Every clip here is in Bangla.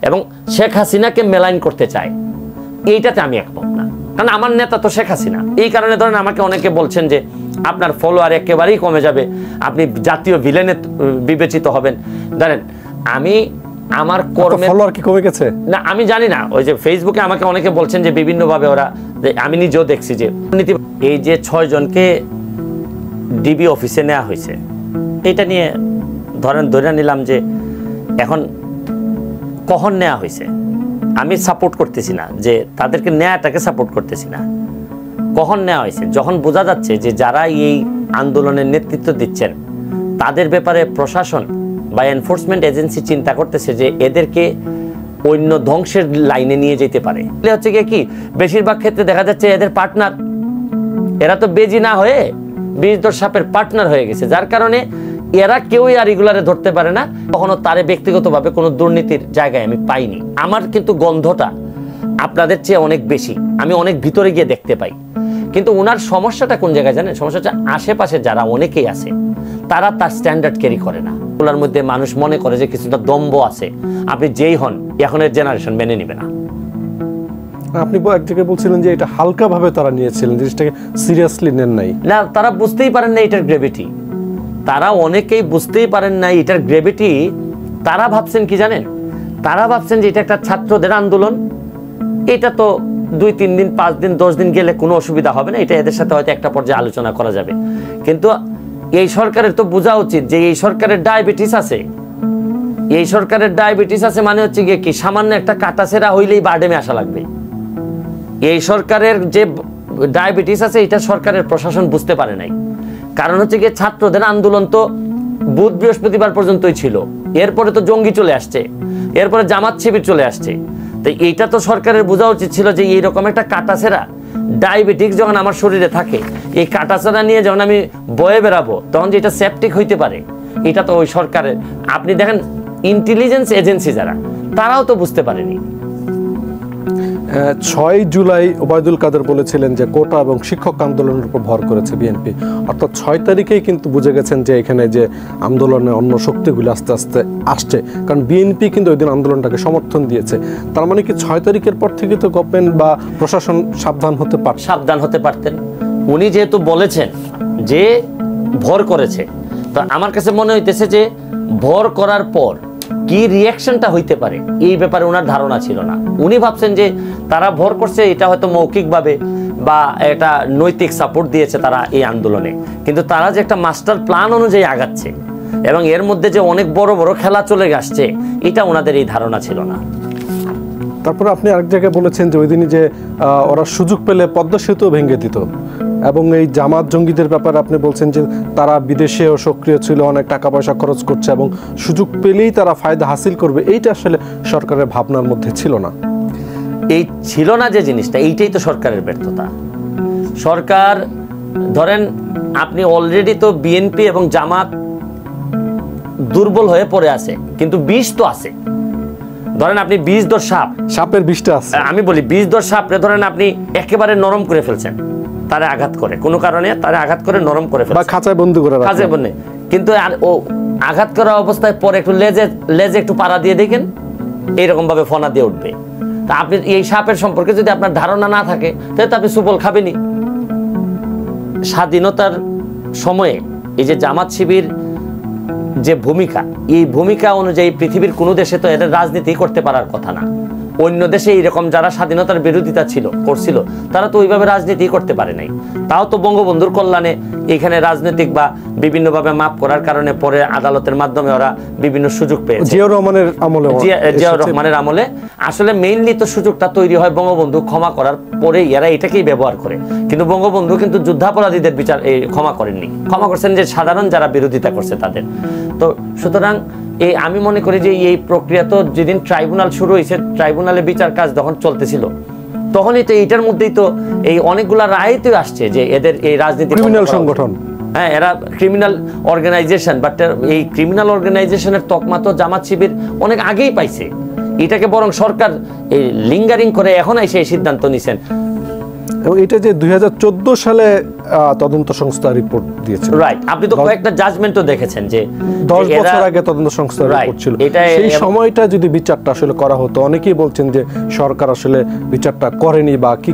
এবং শেখ হাসিনাকে মেলাইন করতে চায়, এইটাতে আমি একমত না। কারণ আমার নেতা তো শেখ হাসিনা। এই কারণে ধরেন আমাকে অনেকে বলছেন যে আপনার ফলোয়ার একেবারেই কমে যাবে, আপনি জাতীয় ভিলেনে বিবেচিত হবেন। ধরেন আমি আমার কর্মে ফলোয়ার কি কমে গেছে না, আমি জানি না। ওই যে ফেসবুকে আমাকে অনেকে বলছেন যে বিভিন্নভাবে ওরা, আমি নিজেও দেখছি যে এই যে 6 জনকে ডিবি অফিসে নেওয়া হয়েছে, এটা নিয়ে ধরে নিলাম যে এখন কখন নেওয়া হয়েছে, আমি সাপোর্ট করতেছি না, যে তাদেরকে নেওয়াটাকে সাপোর্ট করতেছি না। কখন নেওয়া হয়েছে? যখন বোঝা যাচ্ছে যে যারা এই আন্দোলনের নেতৃত্ব দিচ্ছেন তাদের ব্যাপারে প্রশাসন বা এনফোর্সমেন্ট এজেন্সি চিন্তা করতেছে যে এদেরকে অন্য ধ্বংসের লাইনে নিয়ে যেতে পারে। হচ্ছে কি বেশিরভাগ ক্ষেত্রে দেখা যাচ্ছে এদের পার্টনার, এরা তো বেজি না হয়ে বিষধর সাপের পার্টনার হয়ে গেছে, যার কারণে এরা কেউই আর রেগুলারে ধরতে পারে না। কখনো তারে ব্যক্তিগতভাবে কোনো দুর্নীতির জায়গায় আমি পাইনি। আমার কিন্তু গন্ধটা আপনাদের চেয়ে অনেক বেশি, আমি অনেক ভিতরে গিয়ে দেখতে পাই। কিন্তু ওনার সমস্যাটা কোন জায়গায় জানেন? সমস্যাটা আশেপাশে যারা অনেকেই আছে তারা তার স্ট্যান্ডার্ড ক্যারি করে না। ওগুলোর মধ্যে মানুষ মনে করে যে কিছুটা দম্ভ আছে, আপনি যেই হন এখনের জেনারেশন মেনে নিবে না। আপনি এক জায়গায় বলছিলেন যে এটা হালকা ভাবে তারা নিয়েছিলেন, জিনিসটাকে সিরিয়াসলি নেন নাই। না, তারা বুঝতেই পারেন না এটার গ্রেভিটি। তারা অনেকেই বুঝতেই পারেন না এটার গ্রেভিটি। তারা ভাবছেন কি জানেন? তারা ভাবছেন যে এটা একটা ছাত্রদের আন্দোলন, এটা তো 2-3 দিন 5 দিন 10 দিন গেলে কোনো অসুবিধা হবে না, এটা এদের সাথে হয়তো একটা পর্যায়ে আলোচনা করা যাবে। কিন্তু এই সরকারের তো বোঝা উচিত যে এই সরকারের ডায়াবেটিস আছে। এই সরকারের ডায়াবেটিস আছে মানে হচ্ছে গিয়ে কি, সামান্য একটা কাটাছেড়া হইলেই বারডেমে আসা লাগবে। এই সরকারের যে ডায়াবেটিস আছে এটা সরকারের প্রশাসন বুঝতে পারে নাই। কারণ হচ্ছে গিয়ে ছাত্রদের আন্দোলন তো বুধ বৃহস্পতিবার পর্যন্তই ছিল, এরপরে তো জঙ্গি চলে আসছে, এরপরে জামাত শিবির চলে আসছে। তো এইটা তো সরকারের বোঝা উচিত ছিল যে এইরকম একটা কাটাছেড়া ডায়াবেটিস যখন আমার শরীরে থাকে, এই কাটাছেড়া নিয়ে যখন আমি বয়ে বেড়াবো তখন যে এটা সেপটিক হইতে পারে, এটা তো ওই সরকারের, আপনি দেখেন ইন্টেলিজেন্স এজেন্সি যারা, তারাও তো বুঝতে পারেনি। 6 জুলাই ওবায়দুল কাদের বলেছিলেন যে কোটা এবং শিক্ষক আন্দোলনের উপর ভর করেছে বিএনপি, অর্থাৎ 6 তারিখেই কিন্তু বুঝে গেছেন যে এখানে যে আন্দোলনে অন্য শক্তিগুলি আস্তে আস্তে আসছে, কারণ বিএনপি কিন্তু ওই দিন আন্দোলনটাকে সমর্থন দিয়েছে। তার মানে কি 6 তারিখের পর থেকে তো গভর্নমেন্ট বা প্রশাসন সাবধান হতে পারতেন। উনি যেহেতু বলেছেন যে ভর করেছে, তো আমার কাছে মনে হইতেছে যে ভর করার পর কি রিয়াকশনটা হইতে পারে এই ব্যাপারে ওনার ধারণা ছিল না। উনি ভাবছেন যে তারা ভর করছে, এটা হয়তো মৌখিকভাবে বা এটা নৈতিক সাপোর্ট দিয়েছে তারা এই আন্দোলনে, কিন্তু তারা যে একটা মাস্টার প্ল্যান অনুযায়ী আগাচ্ছে এবং এর মধ্যে যে অনেক বড় বড় খেলা চলে আসছে, এটা ওনাদের এই ধারণা ছিল না। তারপরে আপনি আরেক জায়গায় বলেছেন যে ওই দিনই যে ওরা সুযোগ পেলে পদ্মা সেতু ভেঙে দিত, এবং এই জামাত জঙ্গিদের ব্যাপারে আপনি বলছেন যে তারা বিদেশেও সক্রিয় ছিল, অনেক টাকা পয়সা খরচ করছে এবং সুযোগ পেলেই তারা ফায়দা হাসিল করবে, এইটা আসলে সরকারের ভাবনার মধ্যে ছিল না। এই ছিল না যে জিনিসটা, এইটাই তো সরকারের ব্যর্থতা। সরকার ধরেন আপনি অলরেডি তো বিএনপি এবং জামাত দুর্বল হয়ে পড়ে আছে, কিন্তু বিষ তো আছে। ধরেন আপনি বিষধর সাপের বিষটা আছে, আমি বলি বিষধর সাপরে ধরেন আপনি একেবারে নরম করে ফেলছেন, তারে আঘাত করে কোনো কারণে তারে আঘাত করে নরম করে ফেলছেন, খাঁচায় বন্দি করে খাঁচায় বন্দি। কিন্তু ও আঘাত করা অবস্থায় পরে একটু লেজে একটু পাড়া দিয়ে দেখেন, এইরকম ভাবে ফনা দিয়ে উঠবে। তা আপনি এই সাপের সম্পর্কে যদি আপনার ধারণা না থাকে তাহলে তো আপনি সুফল খাবেনই। স্বাধীনতার সময়ে এই যে জামাত শিবির যে ভূমিকা, এই ভূমিকা অনুযায়ী পৃথিবীর কোনো দেশে তো এদের রাজনীতি করতে পারার কথা না। অন্য দেশে এইরকম যারা স্বাধীনতার বিরোধিতা করছিল তারা তো ওইভাবে রাজনীতি করতে পারে নাই। তাও তো বঙ্গবন্ধুর কল্যাণে এখানে রাজনৈতিক বা বিভিন্নভাবে মাপ করার কারণে পরে আদালতের মাধ্যমে ওরা বিভিন্ন সুযোগ পেয়েছে। জিয়াউর রহমানের আমলে আসলে মেইনলি তো সুযোগটা তৈরি হয় বঙ্গবন্ধু ক্ষমা করার পরে, এরা এটাকেই ব্যবহার করে। কিন্তু বঙ্গবন্ধু কিন্তু যুদ্ধাপরাধীদের বিচার ক্ষমা করেননি, ক্ষমা করছেন যে সাধারণ যারা বিরোধিতা করছে তাদের। তো সুতরাং আমি মনে করি যে এই প্রক্রিয়া তো যেদিন ট্রাইব্যুনাল শুরু হয়েছে, ট্রাইব্যুনালে বিচার কাজ যখন চলতেছিল তখনই তো এইটার মধ্যেই তো এই অনেকগুলা রায় তো আসছে যে এদের এই রাজনীতি ক্রিমিনাল সংগঠন, হ্যাঁ এরা ক্রিমিনাল অর্গানাইজেশন, বাট এই ক্রিমিনাল অর্গানাইজেশনের তকমা তো জামাত শিবির অনেক আগেই পাইছে। এটাকে বরং সরকার এই লিঙ্গারিং করে এখন এসে এই সিদ্ধান্ত নিছেন। এবং এটা যে 2014 সালে তদন্ত সংস্থা রিপোর্ট দিয়েছে, রাইট, আপনি তো কয়েকটা জাজমেন্টও দেখেছেন যে 10 বছর আগে তদন্ত সংস্থা রিপোর্ট ছিল, সেই সময়টা যদি বিচারটা আসলে করা হতো, অনেকেই বলছেন যে সরকার আসলে বিচারটা করেনি বা কি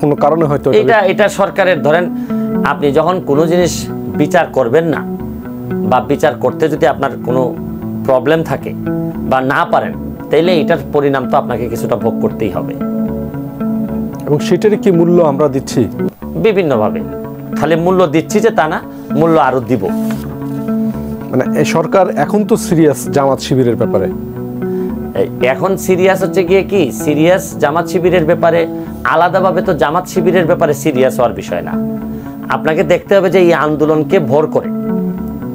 কোনো কারণে হয়তো এটা সরকারের, ধরেন আপনি যখন কোনো জিনিস বিচার করবেন না বা বিচার করতে যদি আপনার কোনো প্রবলেম থাকে বা না পারেন, তাইলে এটার পরিণাম তো আপনাকে কিছুটা ভোগ করতেই হবে। এবং সেটারই কি মূল্য আমরা দিচ্ছি বিভিন্নভাবে, খালি মূল্য দিচ্ছি যে তা না, মূল্য আরো দিব। মানে এই সরকার এখন তো সিরিয়াস জামাত শিবিরের ব্যাপারে, এখন সিরিয়াস হচ্ছে গিয়ে কি, সিরিয়াস জামাত শিবিরের ব্যাপারে আলাদাভাবে তো জামাত শিবিরের ব্যাপারে সিরিয়াস হওয়ার বিষয় না। আপনাকে দেখতে হবে যে এই আন্দোলনকে ভর করে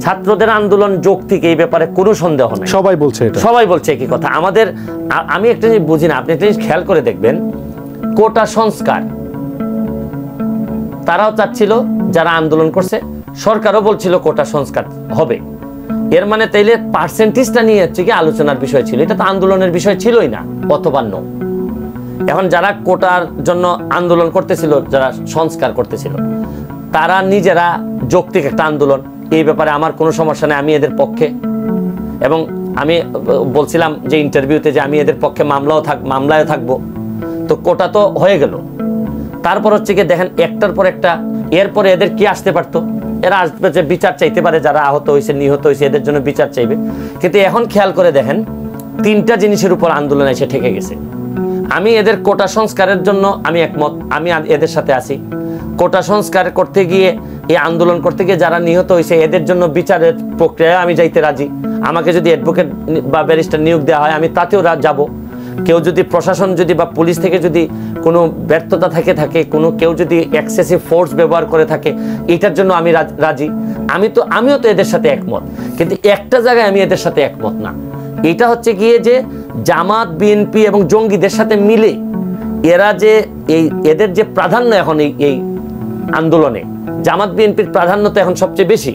ছাত্রদের আন্দোলন যৌক্তিক, এই ব্যাপারে কোনো সন্দেহ নেই, সবাই বলছে এটা, সবাই বলছে একই কথা। আমাদের, আমি একটা জিনিস বুঝি না, আপনি একটা জিনিস খেয়াল করে দেখবেন, কোটা সংস্কার তারাও চাচ্ছিল যারা আন্দোলন করছে, সরকারও বলছিল কোটা সংস্কার হবে। এর মানে তাইলে পার্সেন্টেজটা নিয়ে হচ্ছে কি আলোচনার বিষয় ছিল, এটা তো আন্দোলনের বিষয় ছিলই না অতবান্য। এখন যারা কোটার জন্য আন্দোলন করতেছিল, যারা সংস্কার করতেছিল, তারা নিজেরা যৌক্তিক একটা আন্দোলন, এই ব্যাপারে আমার কোনো সমস্যা নেই, আমি এদের পক্ষে। এবং আমি বলছিলাম যে ইন্টারভিউতে যে আমি এদের পক্ষে মামলায় থাকবো। তো কোটা তো হয়ে গেল, তারপর হচ্ছে কি দেখেন একটার পর একটা, এরপরে এদের কি আসতে পারতো, এরা আসবে যে বিচার চাইতে পারে, যারা আহত হয়েছে নিহত হয়েছে এদের জন্য বিচার চাইবে। কিন্তু এখন খেয়াল করে দেখেন, তিনটা জিনিসের উপর আন্দোলন এসে ঠেকে গেছে। আমি এদের কোটা সংস্কারের জন্য আমি একমত, আমি এদের সাথে আছি। কোটা সংস্কার করতে গিয়ে, এই আন্দোলন করতে গিয়ে যারা নিহত হয়েছে এদের জন্য বিচারের প্রক্রিয়ায় আমি যাইতে রাজি। আমাকে যদি অ্যাডভোকেট বা ব্যারিস্টার নিয়োগ দেওয়া হয় আমি তাতেও যাব। কেউ যদি প্রশাসন যদি বা পুলিশ থেকে যদি কোনো ব্যর্থতা থাকে কেউ যদি এক্সেসিভ ফোর্স ব্যবহার করে থাকে, এটার জন্য আমি রাজি। আমিও তো এদের সাথে একমত, কিন্তু একটা জায়গায় আমি এদের সাথে একমত না। এটা হচ্ছে গিয়ে যে জামাত, বিএনপি এবং জঙ্গিদের সাথে মিলে এরা যে এদের যে প্রাধান্য এখন এই আন্দোলনে, জামাত বিএনপির প্রাধান্য তো এখন সবচেয়ে বেশি।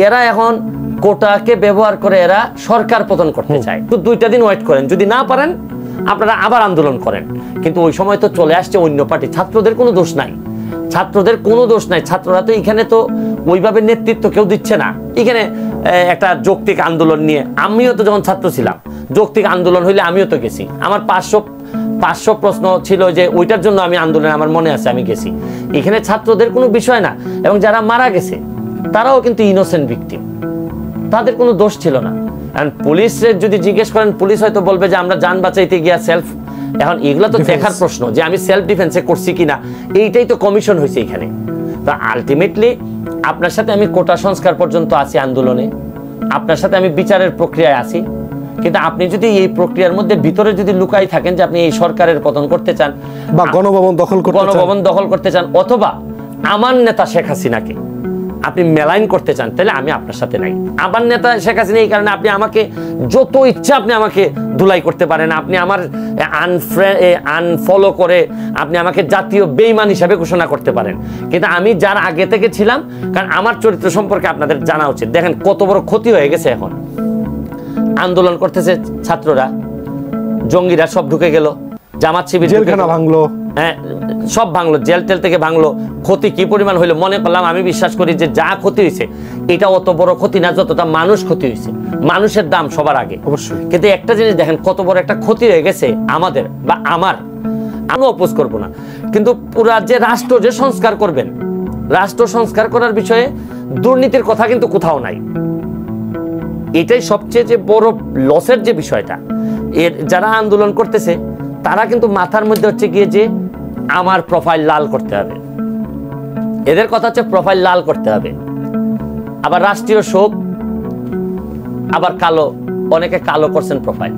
এরা এখন কোটাকে ব্যবহার করে এরা সরকার পতন করতে চায়। তো 2টা দিন ওয়েট করেন, যদি না পারেন আপনারা আবার আন্দোলন করেন। কিন্তু ওই সময় তো চলে আসছে অন্য পার্টি, ছাত্রদের কোনো দোষ নাই, ছাত্রদের কোনো দোষ নাই। ছাত্ররা তো এখানে তো ওইভাবে নেতৃত্ব কেউ দিচ্ছে না। এখানে একটা যৌক্তিক আন্দোলন নিয়ে, আমিও তো যখন ছাত্র ছিলাম যৌক্তিক আন্দোলন হইলে আমিও তো গেছি। আমার 500 প্রশ্ন ছিল যে ওইটার জন্য আমি আন্দোলনে, আমার মনে আছে আমি গেছি। এখানে ছাত্রদের কোনো বিষয় না। এবং যারা মারা গেছে তারাও কিন্তু ইনোসেন্ট ভিকটিম, তাদের কোনো দোষ ছিল না। এখন পুলিশের যদি জিজ্ঞেস করেন, পুলিশ হয়তো বলবে যে আমরা জান বাঁচাইতে গিয়া সেলফ, এখন এগুলো তো দেখার প্রশ্ন যে আমি সেলফ ডিফেন্সে করছি কিনা, এইটাই তো কমিশন হয়েছে এখানে। তো আলটিমেটলি আপনার সাথে আমি কোটা সংস্কার পর্যন্ত আছি আন্দোলনে, আপনার সাথে আমি বিচারের প্রক্রিয়ায় আছি। কিন্তু আপনি যদি এই প্রক্রিয়ার মধ্যে ভিতরে যদি লুকাই থাকেন যে আপনি এই সরকারের পতন করতে চান বা গণভবন দখল করতে চান, অথবা আমার নেতা শেখ হাসিনাকে আপনি মেলাইন করতে চান, তাহলে আমি আপনার সাথে নাই। আমার নেতা শেখ হাসিনা, এই কারণে আপনি আমাকে যত ইচ্ছা আপনি আমাকে ধুলাই করতে পারেন, আপনি আমার আনফলো করে আপনি আমাকে জাতীয় বেঈমান হিসাবে ঘোষণা করতে পারেন, কিন্তু আমি যার আগে থেকে ছিলাম, কারণ আমার চরিত্র সম্পর্কে আপনাদের জানা উচিত। দেখেন কত বড় ক্ষতি হয়ে গেছে। এখন আন্দোলন করতেছে ছাত্ররা, জঙ্গিরা সব ঢুকে গেল, জামাত শিবির জেলখানা ভাঙলো, হ্যাঁ সব ভাঙলো, জেল টেল থেকে ভাঙলো। ক্ষতি কি পরিমাণ হইলো মনে করলাম, আমি বিশ্বাস করি যে যা ক্ষতি হয়েছে এটা অত বড় ক্ষতি না যতটা মানুষ ক্ষতি হয়েছে। মানুষের দাম সবার আগে অবশ্যই। কিন্তু একটা জিনিস দেখেন কত বড় একটা ক্ষতি হয়ে গেছে আমাদের বা আমি অপোজ করবো না, কিন্তু পুরা যে রাষ্ট্র যে সংস্কার করবেন, রাষ্ট্র সংস্কার করার বিষয়ে দুর্নীতির কথা কিন্তু কোথাও নাই। এটাই সবচেয়ে যে বড় লসের যে বিষয়টা। এর যারা আন্দোলন করতেছে তারা কিন্তু মাথার মধ্যে হচ্ছে গিয়ে যে আমার প্রোফাইল লাল করতে হবে, এদের কথা হচ্ছে প্রোফাইল লাল করতে হবে। আবার রাষ্ট্রীয় শোক, আবার কালো, অনেকে কালো করছেন প্রোফাইল,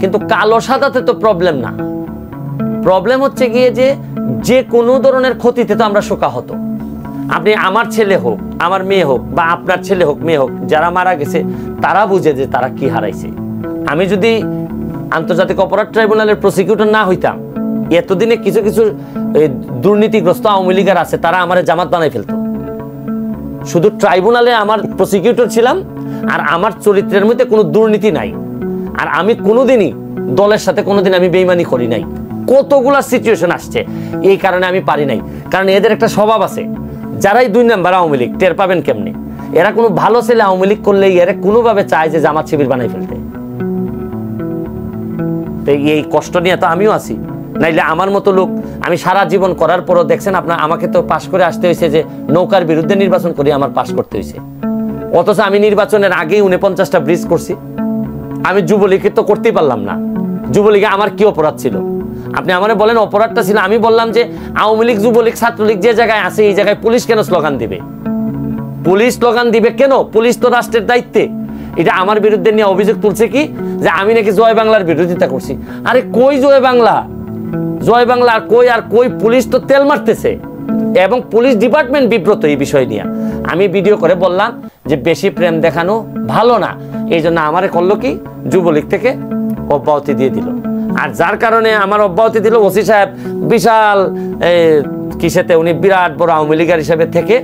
কিন্তু কালো সাদাতে তো প্রবলেম না। প্রবলেম হচ্ছে গিয়ে যে কোনো ধরনের ক্ষতিতে তো আমরা শোকাহত। আপনি আমার ছেলে হোক, আমার মেয়ে হোক, বা আপনার ছেলে হোক, মেয়ে হোক, যারা মারা গেছে তারা বুঝে যে তারা কি হারাইছে। আমি যদি আন্তর্জাতিক অপরাধ ট্রাইব্যুনালের প্রসিকিউটর না হইতাম, এতদিনে কিছু কিছু দুর্নীতিগ্রস্ত আওয়ামী লীগের আছে, তারা আমার জামাত বানাই ফেলতো। শুধু ট্রাইব্যুনালে আমার প্রসিকিউটর ছিলাম, আর আমার চরিত্রের মধ্যে কোনো দুর্নীতি নাই, আর আমি কোনোদিনই দলের সাথে কোনোদিন আমি বেইমানি করি নাই। কতগুলা সিচুয়েশন আসছে। এই কারণে আমি পারি নাই, কারণ এদের একটা স্বভাব আছে, যারাই 2 নাম্বার আওয়ামী লীগ টের পাবেন কেমনে, এরা কোনো ভালো ছেলে আওয়ামী লীগ করলে এরা কোনোভাবে চায় যে জামাত শিবির বানাই ফেলতে। এই কষ্ট নিয়ে তো আমিও আছি, নাইলে আমার মতো লোক, আমি সারা জীবন করার পরও দেখছেন আপনার, আমাকে তো পাশ করে আসতে হয়েছে যে নৌকার বিরুদ্ধে নির্বাচন করে আমার পাশ করতে হয়েছে। অথচ আমি নির্বাচনের আগেই 49টা ব্রিজ করছি। আমি যুবলীগের তো করতেই পারলাম না। যুবলীগে আমার কি অপরাধ ছিল? আপনি আমারে বলেন অপরাধটা ছিল, আমি বললাম যে আওয়ামী লীগ, যুবলীগ, ছাত্রলীগ যে জায়গায় আছে এই জায়গায় পুলিশ কেন স্লোগান দিবে? পুলিশ স্লোগান দিবে কেন? পুলিশ তো রাষ্ট্রের দায়িত্বে। এটা আমার বিরুদ্ধে নিয়ে অভিযোগ তুলছে কি যে আমি নাকি জয় বাংলার বিরোধিতা করছি। আরে কই জয় বাংলা? জয় বাংলা আর কই? পুলিশ তো তেল মারতেছে এবং পুলিশ ডিপার্টমেন্ট বিব্রত এই বিষয় নিয়ে। আমি ভিডিও করে বললাম যে বেশি প্রেম দেখানো ভালো না, এই জন্য আমারে করলো কি, যুবলীগ থেকে অব্যাহতি দিয়ে দিল। আর যার কারণে আমার অব্যাহতি দিল ওসি সাহেব, বিশাল কিসেতে উনি বিরাট বড় আওয়ামী লীগার হিসেবে থেকে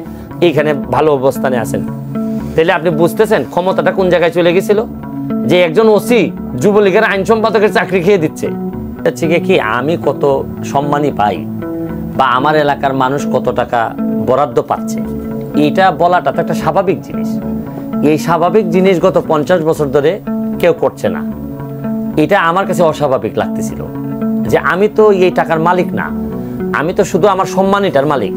এইখানে ভালো অবস্থানে আছেন। তাহলে আপনি বুঝতেছেন ক্ষমতাটা কোন জায়গায় চলে গেছিল, যে একজন ওসি যুবলীগের আইন সম্পাদকের চাকরি খেয়ে দিচ্ছে। কি আমি কত সম্মানই পাই বা আমার এলাকার মানুষ কত টাকা বরাদ্দ পাচ্ছে, এটা বলাটা তো একটা স্বাভাবিক জিনিস। এই স্বাভাবিক জিনিস গত 50 বছর ধরে কেউ করছে না। এটা আমার কাছে অস্বাভাবিক লাগতেছিল যে আমি তো এই টাকার মালিক না, আমি তো শুধু আমার সম্মানিটার মালিক,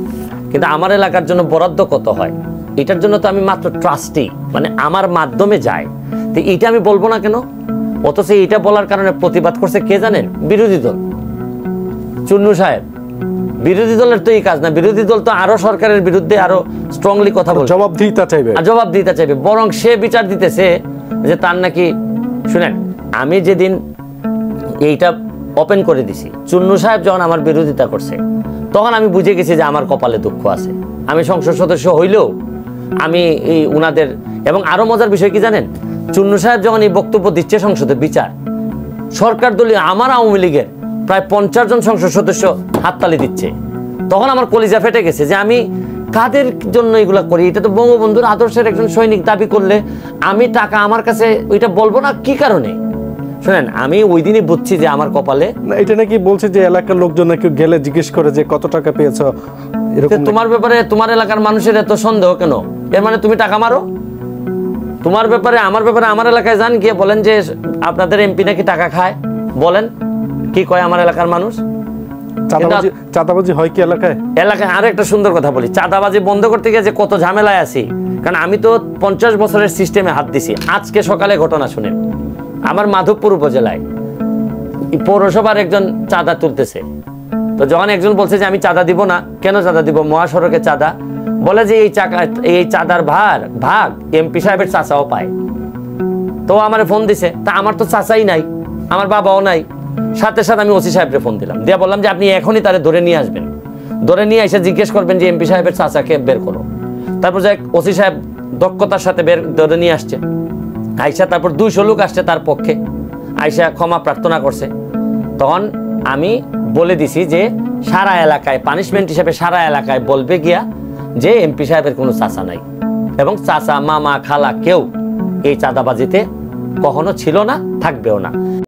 কিন্তু আমার এলাকার জন্য বরাদ্দ কত হয় এটার জন্য তো আমি মাত্র ট্রাস্টি, মানে আমার মাধ্যমে যায়। তো এটা আমি বলবো না কেন? অথচ এটা বলার কারণে প্রতিবাদ করছে কে জানেন? বিরোধী দল, চুন্নু সাহেব। বিরোধী দলের তো এই কাজ না, বিরোধী দল তো আরো সরকারের বিরুদ্ধে আরো স্ট্রংলি কথা বলবে, জবাবদিহিতা চাইবে, বরং সে বিচার দিতেছে যে তার নাকি, শুনেন, আমি যেদিন এইটা ওপেন করে দিছি, চুন্নু সাহেব যখন আমার বিরোধিতা করছে তখন আমি বুঝে গেছি যে আমার কপালে দুঃখ আছে। আমি সংসদ সদস্য হইলেও আমি এই উনাদের, এবং আরো মজার বিষয় কি জানেন, চুন্নু সাহেব যখন এই বক্তব্য দিচ্ছে সংসদে বিচার, সরকার দলীয় আমার আওয়ামী লীগের প্রায় 50 জন সংসদ সদস্য হাততালি দিচ্ছে, তখন আমার কলিজা ফেটে গেছে যে আমি কাদের জন্য এগুলা করি। এটা তো বঙ্গবন্ধুর আদর্শের একজন সৈনিক দাবি করলে আমি টাকা আমার কাছে ওইটা বলবো না কি কারণে? শুনেন, আমি ওই দিনই বুঝছি যে আমার কপালে। এটা নাকি বলছে যে এলাকার লোকজন নাকি গেলে জিজ্ঞেস করে যে কত টাকা পেয়েছো, তোমার ব্যাপারে তোমার এলাকার মানুষের এত সন্দেহ কেন? এর মানে তুমি টাকা মারো? তোমার ব্যাপারে আমার এলাকায় যান, গিয়ে বলেন যে আপনাদের এমপি নাকি টাকা খায়, বলেন কি কয় আমার এলাকার মানুষ। চাঁদাবাজি হয় কি এলাকায়? আরো একটা সুন্দর কথা বলি, চাঁদাবাজি বন্ধ করতে গিয়ে যে কত ঝামেলায় আছি, কারণ আমি তো 50 বছরের সিস্টেমে হাত দিছি। আজকে সকালে ঘটনা শুনেন, আমার মাধবপুর উপজেলায় পৌরসভার একজন চাঁদা তুলতেছে, তো যখন একজন বলছে যে আমি চাঁদা দিব না, কেন চাঁদা দিব, মহাসড়কে চাঁদা, বলে যে এই চাঁদার ভাগ এমপি সাহেবের চাচাও পায়। তো আমার ফোন দিছে, তা আমার তো চাচাই নাই, আমার বাবাও নাই। সাথে সাথে আমি ওসি সাহেবকে ফোন দিলাম, দিয়ে বললাম যে আপনি এখনই তারে ধরে নিয়ে আসবেন, ধরে নিয়ে এসে জিজ্ঞেস করবেন যে এমপি সাহেবের চাচাকে বের করো। তারপর যাই ওসি সাহেব দক্ষতার সাথে ধরে নিয়ে আসছে। আইসা তারপর 200 লোক আসছে তার পক্ষে, আইসা ক্ষমা প্রার্থনা করছে। তখন আমি বলে দিছি যে সারা এলাকায় পানিশমেন্ট হিসেবে সারা এলাকায় বলবে গিয়া যে এমপি সাহেবের কোনো চাচা নাই, এবং চাচা, মামা, খালা কেউ এই চাঁদাবাজিতে কখনো ছিল না, থাকবেও না।